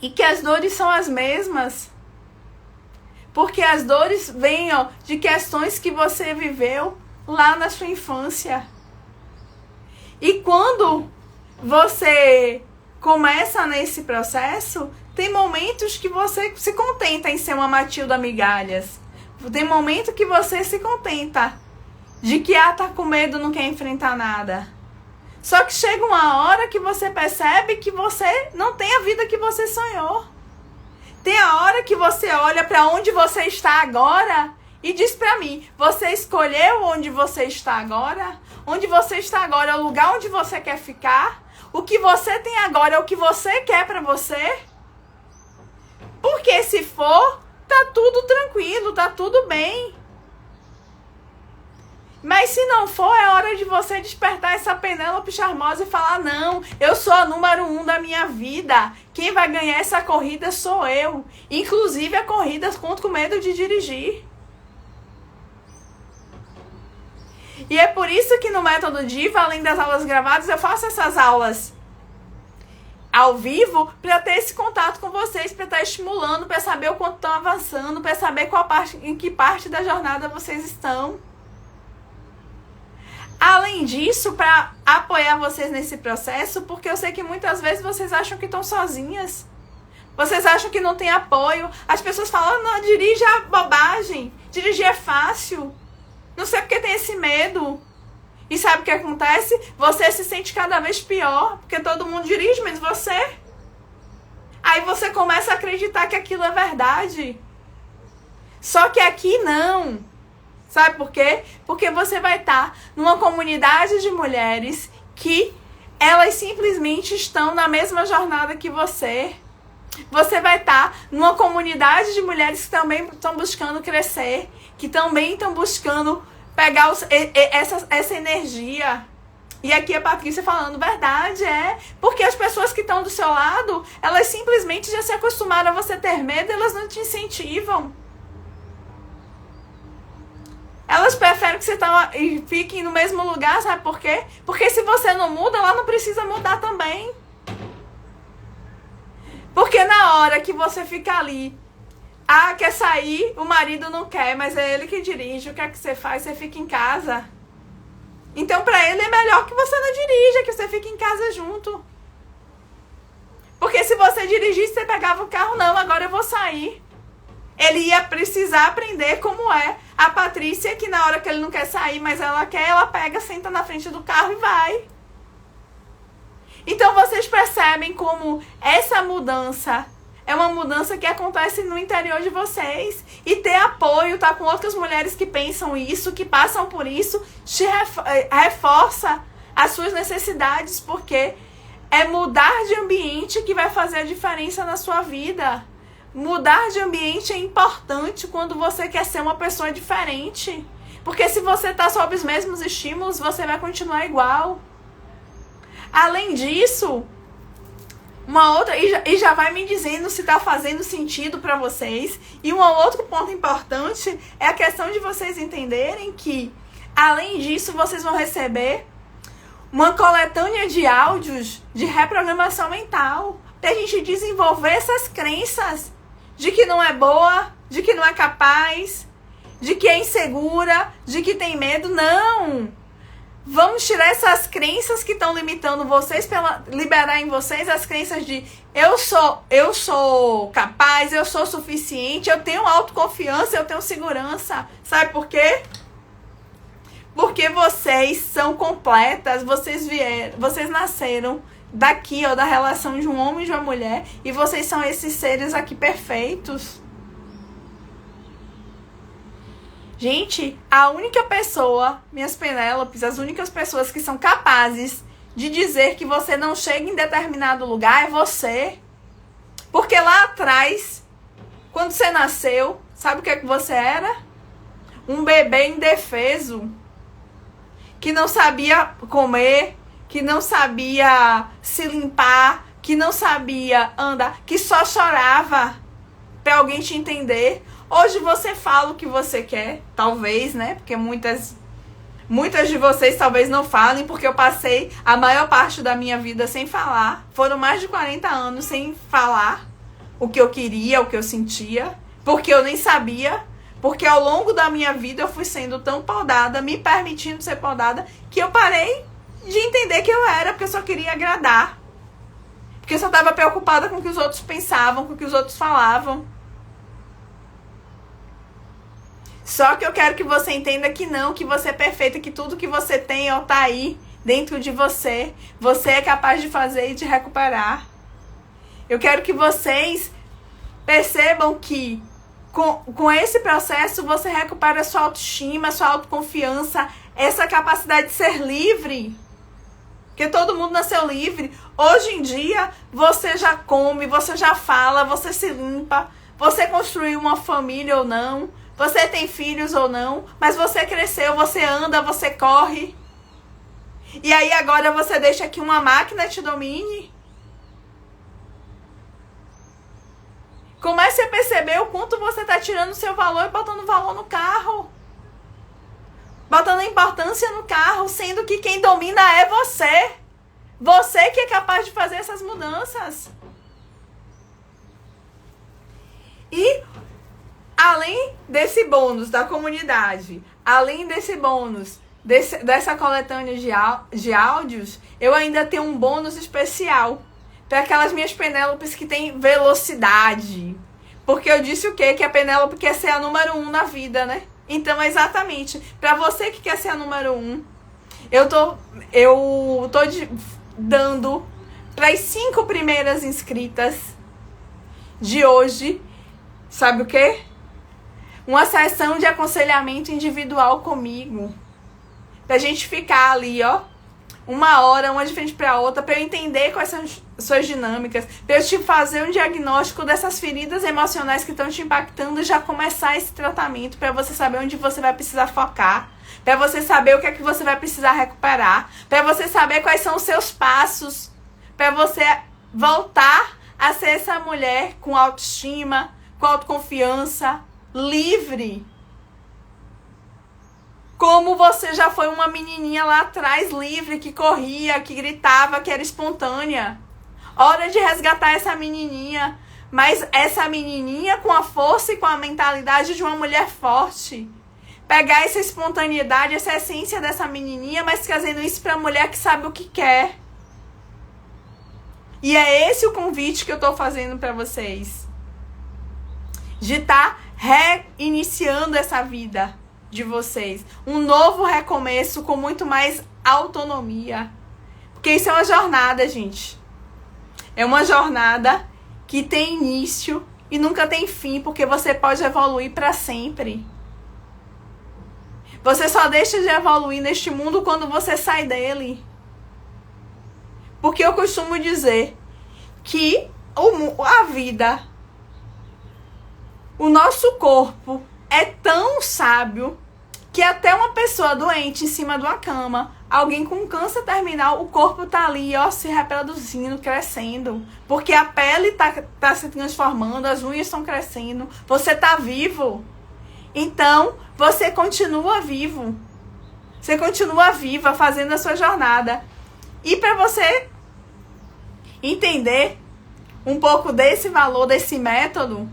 Speaker 1: e que as dores são as mesmas. Porque as dores vêm de questões que você viveu lá na sua infância. E quando você começa nesse processo, tem momentos que você se contenta em ser uma Matilda Migalhas. Tem momento que você se contenta de que tá com medo, não quer enfrentar nada. Só que chega uma hora que você percebe que você não tem a vida que você sonhou. Tem a hora que você olha para onde você está agora e diz para mim, você escolheu onde você está agora? Onde você está agora é o lugar onde você quer ficar? O que você tem agora é o que você quer para você? Porque se for, tá tudo tranquilo, tá tudo bem. Mas se não for, é hora de você despertar essa Penélope charmosa e falar, não, eu sou a número 1 da minha vida. Quem vai ganhar essa corrida sou eu. Inclusive a corrida com medo de dirigir. E é por isso que no Método Diva, além das aulas gravadas, eu faço essas aulas ao vivo para ter esse contato com vocês, para estar estimulando, para saber o quanto estão avançando, para saber em que parte da jornada vocês estão. Além disso, para apoiar vocês nesse processo, porque eu sei que muitas vezes vocês acham que estão sozinhas. Vocês acham que não tem apoio. As pessoas falam, não, dirige é bobagem. Dirigir é fácil. Não sei porque tem esse medo. E sabe o que acontece? Você se sente cada vez pior, porque todo mundo dirige, menos você. Aí você começa a acreditar que aquilo é verdade. Só que aqui não. Sabe por quê? Porque você vai estar numa comunidade de mulheres que elas simplesmente estão na mesma jornada que você. Você vai estar numa comunidade de mulheres que também estão buscando crescer, que também estão buscando pegar essa energia. E aqui a Patrícia falando, verdade, porque as pessoas que estão do seu lado, elas simplesmente já se acostumaram a você ter medo, elas não te incentivam. Elas preferem que você fique no mesmo lugar, sabe por quê? Porque se você não muda, ela não precisa mudar também. Porque na hora que você fica ali, quer sair, o marido não quer, mas é ele que dirige, o que é que você faz? Você fica em casa. Então pra ele é melhor que você não dirija, que você fique em casa junto. Porque se você dirigisse, você pegava o carro, não, agora eu vou sair. Ele ia precisar aprender como é a Patrícia, que na hora que ele não quer sair, mas ela quer, ela pega, senta na frente do carro e vai. Então vocês percebem como essa mudança é uma mudança que acontece no interior de vocês. E ter apoio, tá com outras mulheres que pensam isso, que passam por isso, te reforça as suas necessidades, porque é mudar de ambiente que vai fazer a diferença na sua vida. Mudar de ambiente é importante quando você quer ser uma pessoa diferente. Porque se você está sob os mesmos estímulos, você vai continuar igual. Além disso, uma outra, e já vai me dizendo se está fazendo sentido para vocês. E um outro ponto importante é a questão de vocês entenderem que, além disso, vocês vão receber uma coletânea de áudios de reprogramação mental. Para a gente desenvolver essas crenças de que não é boa, de que não é capaz, de que é insegura, de que tem medo. Não! Vamos tirar essas crenças que estão limitando vocês, para liberar em vocês as crenças de eu sou capaz, eu sou suficiente, eu tenho autoconfiança, eu tenho segurança. Sabe por quê? Porque vocês são completas, vocês nasceram daqui, da relação de um homem e de uma mulher, e vocês são esses seres aqui perfeitos. Gente, a única pessoa, minhas Penélopes, as únicas pessoas que são capazes de dizer que você não chega em determinado lugar é você. Porque lá atrás, quando você nasceu, sabe o que você era? Um bebê indefeso. que não sabia comer, que não sabia se limpar, que não sabia andar, que só chorava pra alguém te entender. Hoje você fala o que você quer, talvez, né? Porque muitas de vocês talvez não falem, porque eu passei a maior parte da minha vida sem falar. Foram mais de 40 anos sem falar o que eu queria, o que eu sentia, porque eu nem sabia. Porque ao longo da minha vida eu fui sendo tão podada, me permitindo ser podada, que eu parei de entender que eu era, porque eu só queria agradar. Porque eu só estava preocupada com o que os outros pensavam, com o que os outros falavam. Só que eu quero que você entenda que não, que você é perfeita, que tudo que você tem, ó, tá aí dentro de você. Você é capaz de fazer e de recuperar. Eu quero que vocês percebam que com esse processo você recupera sua autoestima, sua autoconfiança, essa capacidade de ser livre. Porque todo mundo nasceu livre. Hoje em dia, você já come, você já fala, você se limpa, você construiu uma família ou não, você tem filhos ou não, mas você cresceu, você anda, você corre. E aí agora você deixa que uma máquina te domine? Comece a perceber o quanto você está tirando seu valor e botando valor no carro. Botando importância no carro, sendo que quem domina é você. Você que é capaz de fazer essas mudanças. E além desse bônus da comunidade, além desse bônus dessa coletânea de áudios, eu ainda tenho um bônus especial para aquelas minhas Penélopes que têm velocidade. Porque eu disse o quê? Que a Penélope quer ser a número 1 na vida, né? Então, exatamente. Para você que quer ser a número 1, eu tô dando para as 5 primeiras inscritas de hoje, sabe o quê? Uma sessão de aconselhamento individual comigo. Pra gente ficar ali, ó, 1 hora, uma de frente pra outra, pra eu entender quais são as suas dinâmicas, pra eu te fazer um diagnóstico dessas feridas emocionais que estão te impactando e já começar esse tratamento, pra você saber onde você vai precisar focar, pra você saber o que é que você vai precisar recuperar, pra você saber quais são os seus passos, pra você voltar a ser essa mulher com autoestima, com autoconfiança, livre. Como você já foi uma menininha lá atrás, livre, que corria, que gritava, que era espontânea. Hora de resgatar essa menininha. Mas essa menininha com a força e com a mentalidade de uma mulher forte. Pegar essa espontaneidade, essa essência dessa menininha, mas trazendo isso para a mulher que sabe o que quer. E é esse o convite que eu tô fazendo para vocês. De estar reiniciando essa vida de vocês. Um novo recomeço com muito mais autonomia. Porque isso é uma jornada, gente. É uma jornada que tem início e nunca tem fim, porque você pode evoluir para sempre. Você só deixa de evoluir neste mundo quando você sai dele. Porque eu costumo dizer que a vida, o nosso corpo é tão sábio que até uma pessoa doente em cima de uma cama, alguém com câncer terminal, o corpo tá ali, ó, se reproduzindo, crescendo. Porque a pele tá se transformando, as unhas estão crescendo, você tá vivo. Então, você continua vivo. Você continua viva, fazendo a sua jornada. E para você entender um pouco desse valor, desse método,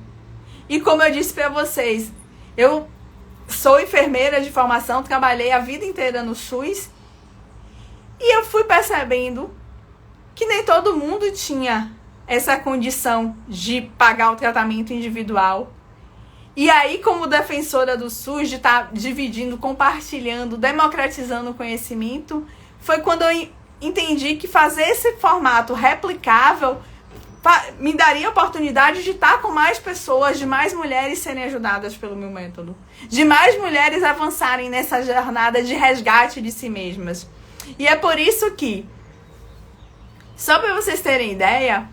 Speaker 1: e como eu disse para vocês, eu sou enfermeira de formação, trabalhei a vida inteira no SUS e eu fui percebendo que nem todo mundo tinha essa condição de pagar o tratamento individual. E aí, como defensora do SUS, de estar dividindo, compartilhando, democratizando o conhecimento, foi quando eu entendi que fazer esse formato replicável me daria a oportunidade de estar com mais pessoas, de mais mulheres serem ajudadas pelo meu método, de mais mulheres avançarem nessa jornada de resgate de si mesmas. E é por isso que, só para vocês terem ideia,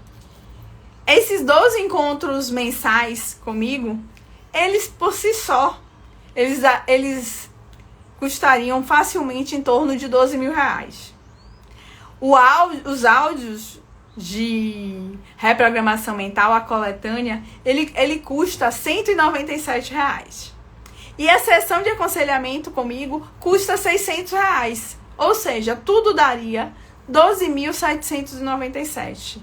Speaker 1: esses 12 encontros mensais comigo, eles por si só, eles custariam facilmente em torno de 12 mil reais. Os áudios de reprogramação mental, a coletânea, ele custa R$ 197 reais. E a sessão de aconselhamento comigo custa R$ 600 reais. Ou seja, tudo daria R$ 12.797.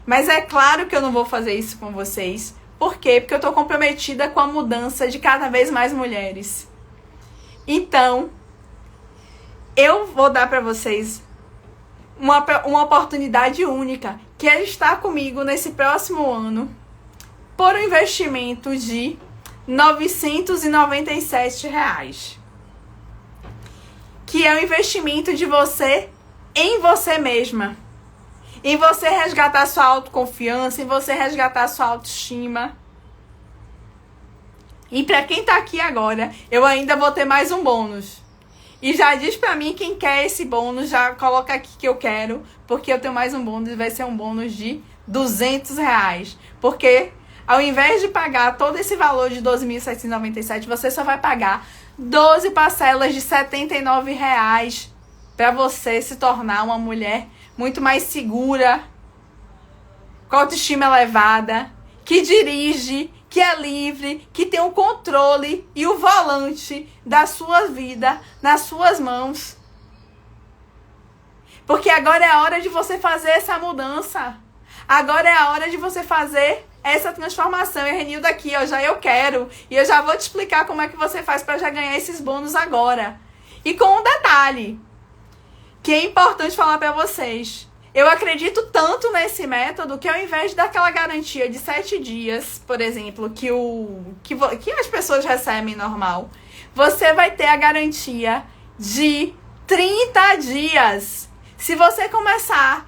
Speaker 1: Mas é claro que eu não vou fazer isso com vocês. Por quê? Porque eu estou comprometida com a mudança de cada vez mais mulheres. Então, eu vou dar para vocês uma oportunidade única, que é estar comigo nesse próximo ano por um investimento de R$ 997 reais. Que é o investimento de você em você mesma. Em você resgatar sua autoconfiança, em você resgatar sua autoestima. E para quem tá aqui agora, eu ainda vou ter mais um bônus. E já diz pra mim quem quer esse bônus, já coloca aqui que eu quero, porque eu tenho mais um bônus e vai ser um bônus de R$ 200 reais. Porque ao invés de pagar todo esse valor de 12.797, você só vai pagar 12 parcelas de R$ 79 reais para você se tornar uma mulher muito mais segura, com autoestima elevada, que dirige, que é livre, que tem o controle e o volante da sua vida nas suas mãos. Porque agora é a hora de você fazer essa mudança. Agora é a hora de você fazer essa transformação. E a Renilda aqui, ó, já eu quero. E eu já vou te explicar como é que você faz para já ganhar esses bônus agora. E com um detalhe, que é importante falar para vocês. Eu acredito tanto nesse método que ao invés daquela garantia de 7 dias, por exemplo, que as pessoas recebem normal, você vai ter a garantia de 30 dias. Se você começar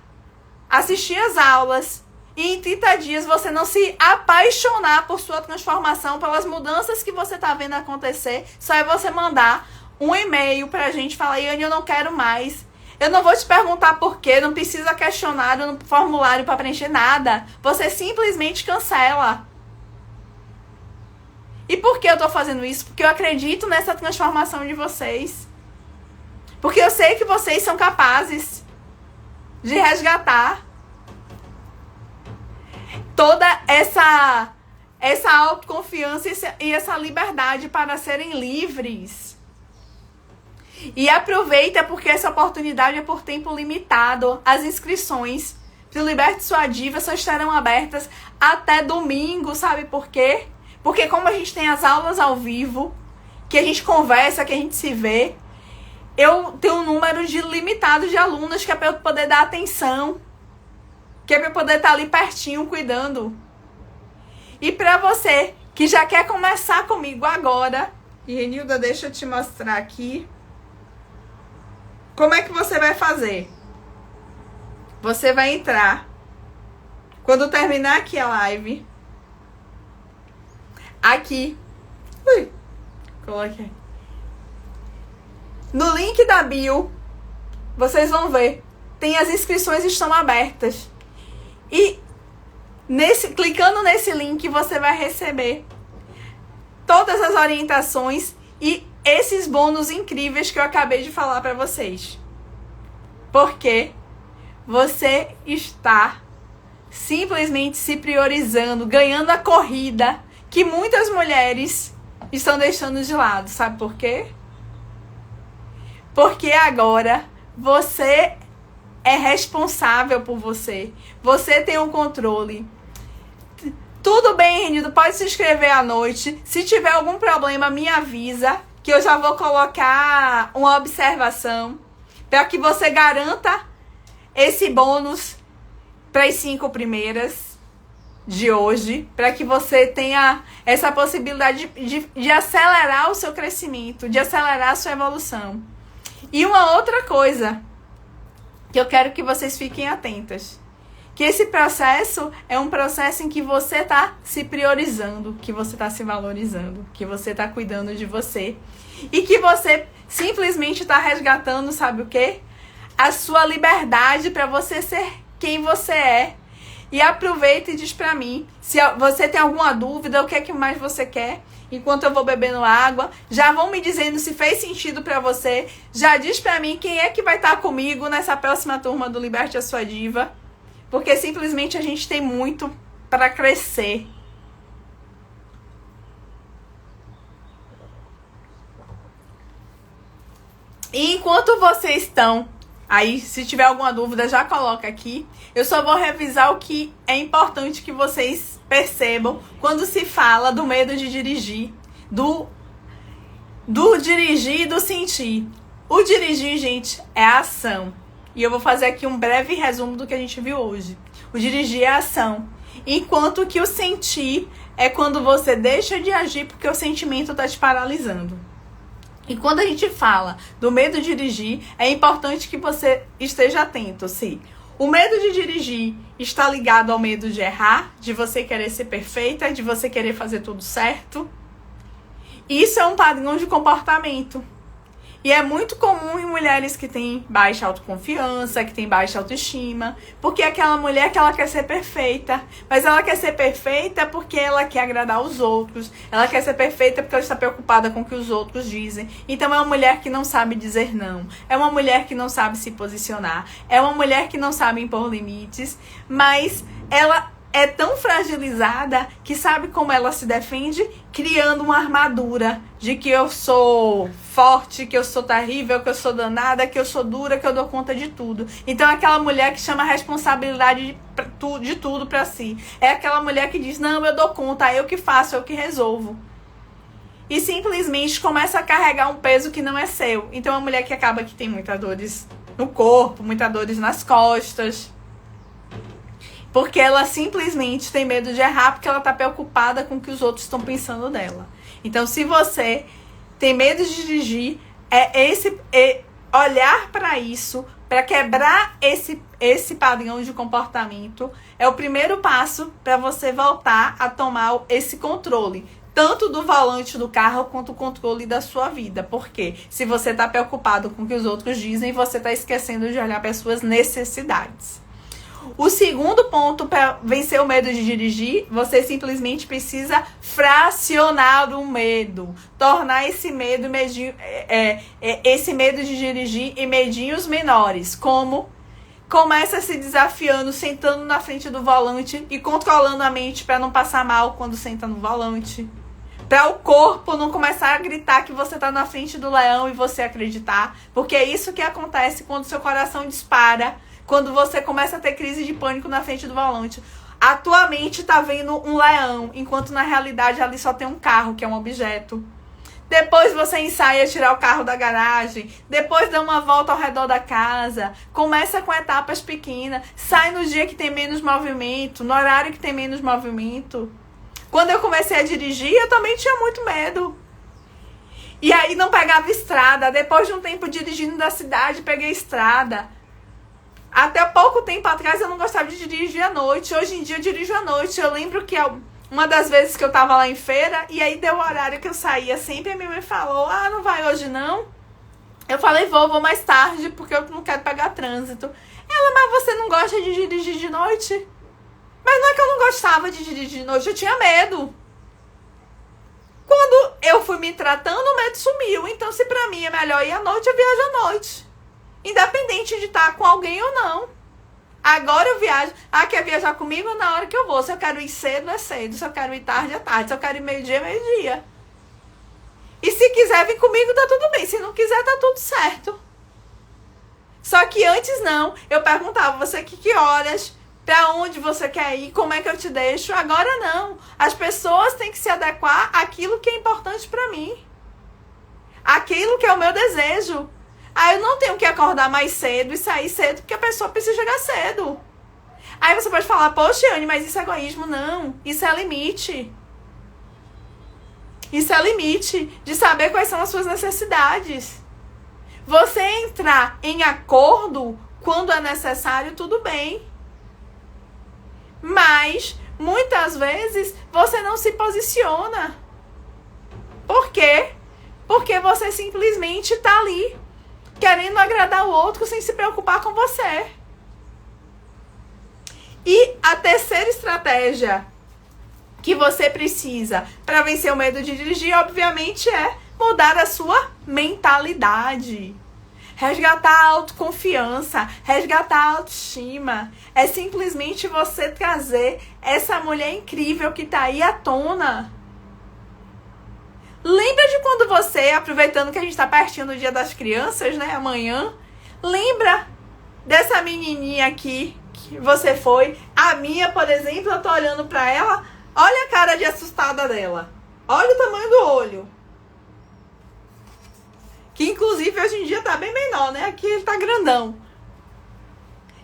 Speaker 1: a assistir as aulas e em 30 dias você não se apaixonar por sua transformação, pelas mudanças que você está vendo acontecer, só é você mandar um e-mail pra gente falar: Yane, eu não quero mais. Eu não vou te perguntar por quê, não precisa questionário no formulário para preencher nada. Você simplesmente cancela. E por que eu tô fazendo isso? Porque eu acredito nessa transformação de vocês. Porque eu sei que vocês são capazes de resgatar toda essa autoconfiança e essa liberdade para serem livres. E aproveita, porque essa oportunidade é por tempo limitado. As inscrições para o Liberte Sua Diva só estarão abertas até domingo, sabe por quê? Porque como a gente tem as aulas ao vivo, que a gente conversa, que a gente se vê, eu tenho um número limitado de alunas que é para eu poder dar atenção, que é para eu poder estar ali pertinho, cuidando. E para você que já quer começar comigo agora, e Renilda, deixa eu te mostrar aqui. Como é que você vai fazer? Você vai entrar, quando terminar aqui a live, aqui, coloquei, no link da bio, vocês vão ver, tem as inscrições estão abertas. E clicando nesse link, você vai receber todas as orientações e esses bônus incríveis que eu acabei de falar para vocês. Porque você está simplesmente se priorizando, ganhando a corrida que muitas mulheres estão deixando de lado. Sabe por quê? Porque agora você é responsável por você. Você tem um controle. Tudo bem, Renildo, pode se inscrever à noite. Se tiver algum problema, me avisa, que eu já vou colocar uma observação para que você garanta esse bônus para as 5 primeiras de hoje, para que você tenha essa possibilidade de acelerar o seu crescimento, de acelerar a sua evolução. E uma outra coisa que eu quero que vocês fiquem atentas, que esse processo é um processo em que você está se priorizando, que você está se valorizando, que você está cuidando de você e que você simplesmente está resgatando, sabe o quê? A sua liberdade para você ser quem você é. E aproveita e diz para mim, se você tem alguma dúvida, o que é que mais você quer, enquanto eu vou bebendo água. Já vão me dizendo se fez sentido pra você. Já diz pra mim quem é que vai estar comigo nessa próxima turma do Liberte a Sua Diva. Porque simplesmente a gente tem muito pra crescer. E enquanto vocês estão aí, se tiver alguma dúvida, já coloca aqui. Eu só vou revisar o que é importante que vocês percebam quando se fala do medo de dirigir, do dirigir e do sentir. O dirigir, gente, é a ação. E eu vou fazer aqui um breve resumo do que a gente viu hoje. O dirigir é a ação. Enquanto que o sentir é quando você deixa de agir porque o sentimento está te paralisando. E quando a gente fala do medo de dirigir, é importante que você esteja atento, se o medo de dirigir está ligado ao medo de errar, de você querer ser perfeita, de você querer fazer tudo certo. Isso é um padrão de comportamento. E é muito comum em mulheres que têm baixa autoconfiança, que têm baixa autoestima, porque é aquela mulher que ela quer ser perfeita, mas ela quer ser perfeita porque ela quer agradar os outros, ela quer ser perfeita porque ela está preocupada com o que os outros dizem. Então é uma mulher que não sabe dizer não, é uma mulher que não sabe se posicionar, é uma mulher que não sabe impor limites, mas ela é tão fragilizada que sabe como ela se defende, criando uma armadura de que eu sou forte, que eu sou terrível, que eu sou danada, que eu sou dura, que eu dou conta de tudo. Então é aquela mulher que chama a responsabilidade de tudo pra si. É aquela mulher que diz, não, eu dou conta, eu que faço, eu que resolvo. E simplesmente começa a carregar um peso que não é seu. Então é uma mulher que acaba que tem muitas dores no corpo, muitas dores nas costas. Porque ela simplesmente tem medo de errar, porque ela está preocupada com o que os outros estão pensando dela. Então, se você tem medo de dirigir, é olhar para isso, para quebrar esse padrão de comportamento, é o primeiro passo para você voltar a tomar esse controle. Tanto do volante do carro, quanto o controle da sua vida. Porque se você está preocupado com o que os outros dizem, você está esquecendo de olhar para as suas necessidades. O segundo ponto para vencer o medo de dirigir, você simplesmente precisa fracionar o medo. Tornar esse medo, esse medo de dirigir em medinhos menores. Como? Começa se desafiando, sentando na frente do volante e controlando a mente para não passar mal quando senta no volante. Para o corpo não começar a gritar que você está na frente do leão e você acreditar. Porque é isso que acontece quando seu coração dispara. Quando você começa a ter crise de pânico na frente do volante. A tua mente tá vendo um leão, enquanto na realidade ali só tem um carro, que é um objeto. Depois você ensaia tirar o carro da garagem. Depois dá uma volta ao redor da casa. Começa com etapas pequenas. Sai no dia que tem menos movimento, no horário que tem menos movimento. Quando eu comecei a dirigir, eu também tinha muito medo. E aí não pegava estrada. Depois de um tempo dirigindo da cidade, peguei estrada. Até pouco tempo atrás eu não gostava de dirigir à noite. Hoje em dia eu dirijo à noite. Eu lembro que uma das vezes que eu tava lá em feira, e aí deu o horário que eu saía sempre, a minha mãe falou, não vai hoje não? Eu falei, vou mais tarde, porque eu não quero pegar trânsito. Ela, mas você não gosta de dirigir de noite? Mas não é que eu não gostava de dirigir de noite, eu tinha medo. Quando eu fui me tratando, o medo sumiu. Então se pra mim é melhor ir à noite, eu viajo à noite. Independente de estar com alguém ou não. Agora eu viajo. Quer viajar comigo? Na hora que eu vou. Se eu quero ir cedo, é cedo. Se eu quero ir tarde, é tarde. Se eu quero ir meio-dia, é meio-dia. E se quiser vir comigo, tá tudo bem. Se não quiser, tá tudo certo. Só que antes não. Eu perguntava, você que horas? Pra onde você quer ir? Como é que eu te deixo? Agora não. As pessoas têm que se adequar àquilo que é importante pra mim. Aquilo que é o meu desejo. Eu não tenho que acordar mais cedo e sair cedo porque a pessoa precisa chegar cedo. Aí você pode falar, poxa, Anne, mas isso é egoísmo. Não, isso é limite. Isso é limite de saber quais são as suas necessidades. Você entrar em acordo quando é necessário, tudo bem. Mas, muitas vezes, você não se posiciona. Por quê? Porque você simplesmente está ali, querendo agradar o outro sem se preocupar com você. E a terceira estratégia que você precisa para vencer o medo de dirigir, obviamente, é mudar a sua mentalidade. Resgatar a autoconfiança, resgatar a autoestima. É simplesmente você trazer essa mulher incrível que tá aí à tona. Lembra de quando você, aproveitando que a gente tá pertinho do Dia das Crianças, né, amanhã, lembra dessa menininha aqui que você foi? A minha, por exemplo, eu tô olhando pra ela, olha a cara de assustada dela. Olha o tamanho do olho. Que inclusive hoje em dia tá bem menor, né? Aqui ele tá grandão.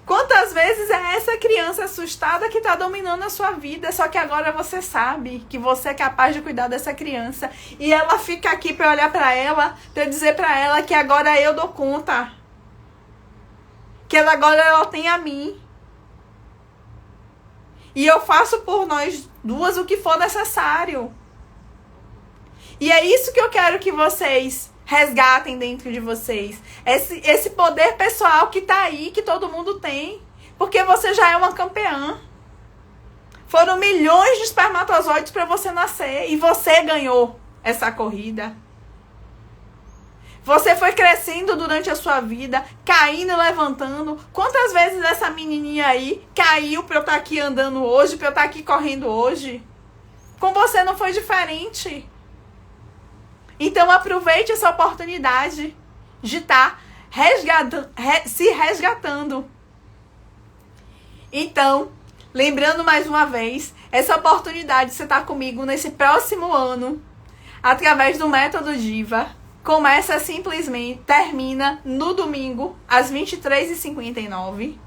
Speaker 1: Quantas vezes é essa criança assustada que tá dominando a sua vida, só que agora você sabe que você é capaz de cuidar dessa criança e ela fica aqui pra olhar pra ela, pra dizer pra ela que agora eu dou conta. Que agora ela tem a mim. E eu faço por nós duas o que for necessário. E é isso que eu quero que vocês resgatem dentro de vocês. Esse poder pessoal que tá aí, que todo mundo tem. Porque você já é uma campeã. Foram milhões de espermatozoides para você nascer. E você ganhou essa corrida. Você foi crescendo durante a sua vida, caindo e levantando. Quantas vezes essa menininha aí caiu pra eu estar aqui andando hoje, pra eu estar aqui correndo hoje? Com você não foi diferente. Então aproveite essa oportunidade de estar se resgatando. Então, lembrando mais uma vez, essa oportunidade de você estar comigo nesse próximo ano, através do Método Diva, começa simplesmente, termina no domingo, às 23h59.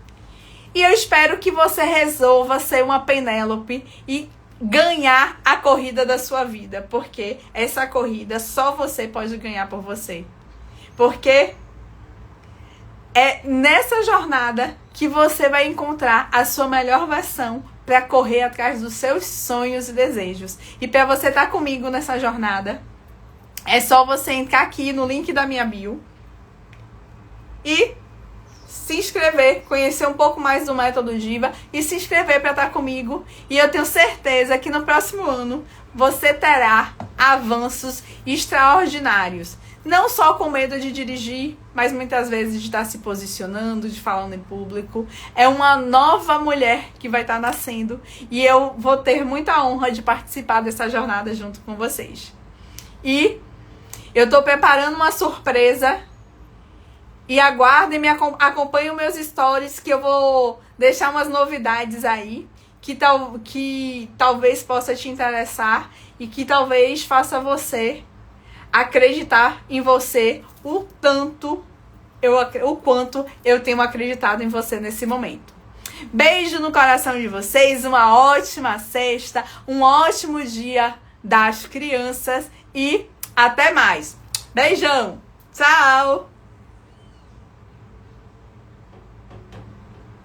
Speaker 1: E eu espero que você resolva ser uma Penélope e ganhar a corrida da sua vida, porque essa corrida só você pode ganhar por você. Porque é nessa jornada que você vai encontrar a sua melhor versão para correr atrás dos seus sonhos e desejos. E para você estar comigo nessa jornada, é só você entrar aqui no link da minha bio e se inscrever, conhecer um pouco mais do Método Diva e se inscrever para estar comigo. E eu tenho certeza que no próximo ano você terá avanços extraordinários. Não só com medo de dirigir, mas muitas vezes de estar se posicionando, de falando em público. É uma nova mulher que vai estar nascendo e eu vou ter muita honra de participar dessa jornada junto com vocês. E eu estou preparando uma surpresa. E aguardem, acompanhem meus stories, que eu vou deixar umas novidades aí, que talvez possa te interessar e que talvez faça você acreditar em você o quanto eu tenho acreditado em você nesse momento. Beijo no coração de vocês, uma ótima sexta, um ótimo dia das crianças e até mais. Beijão, tchau!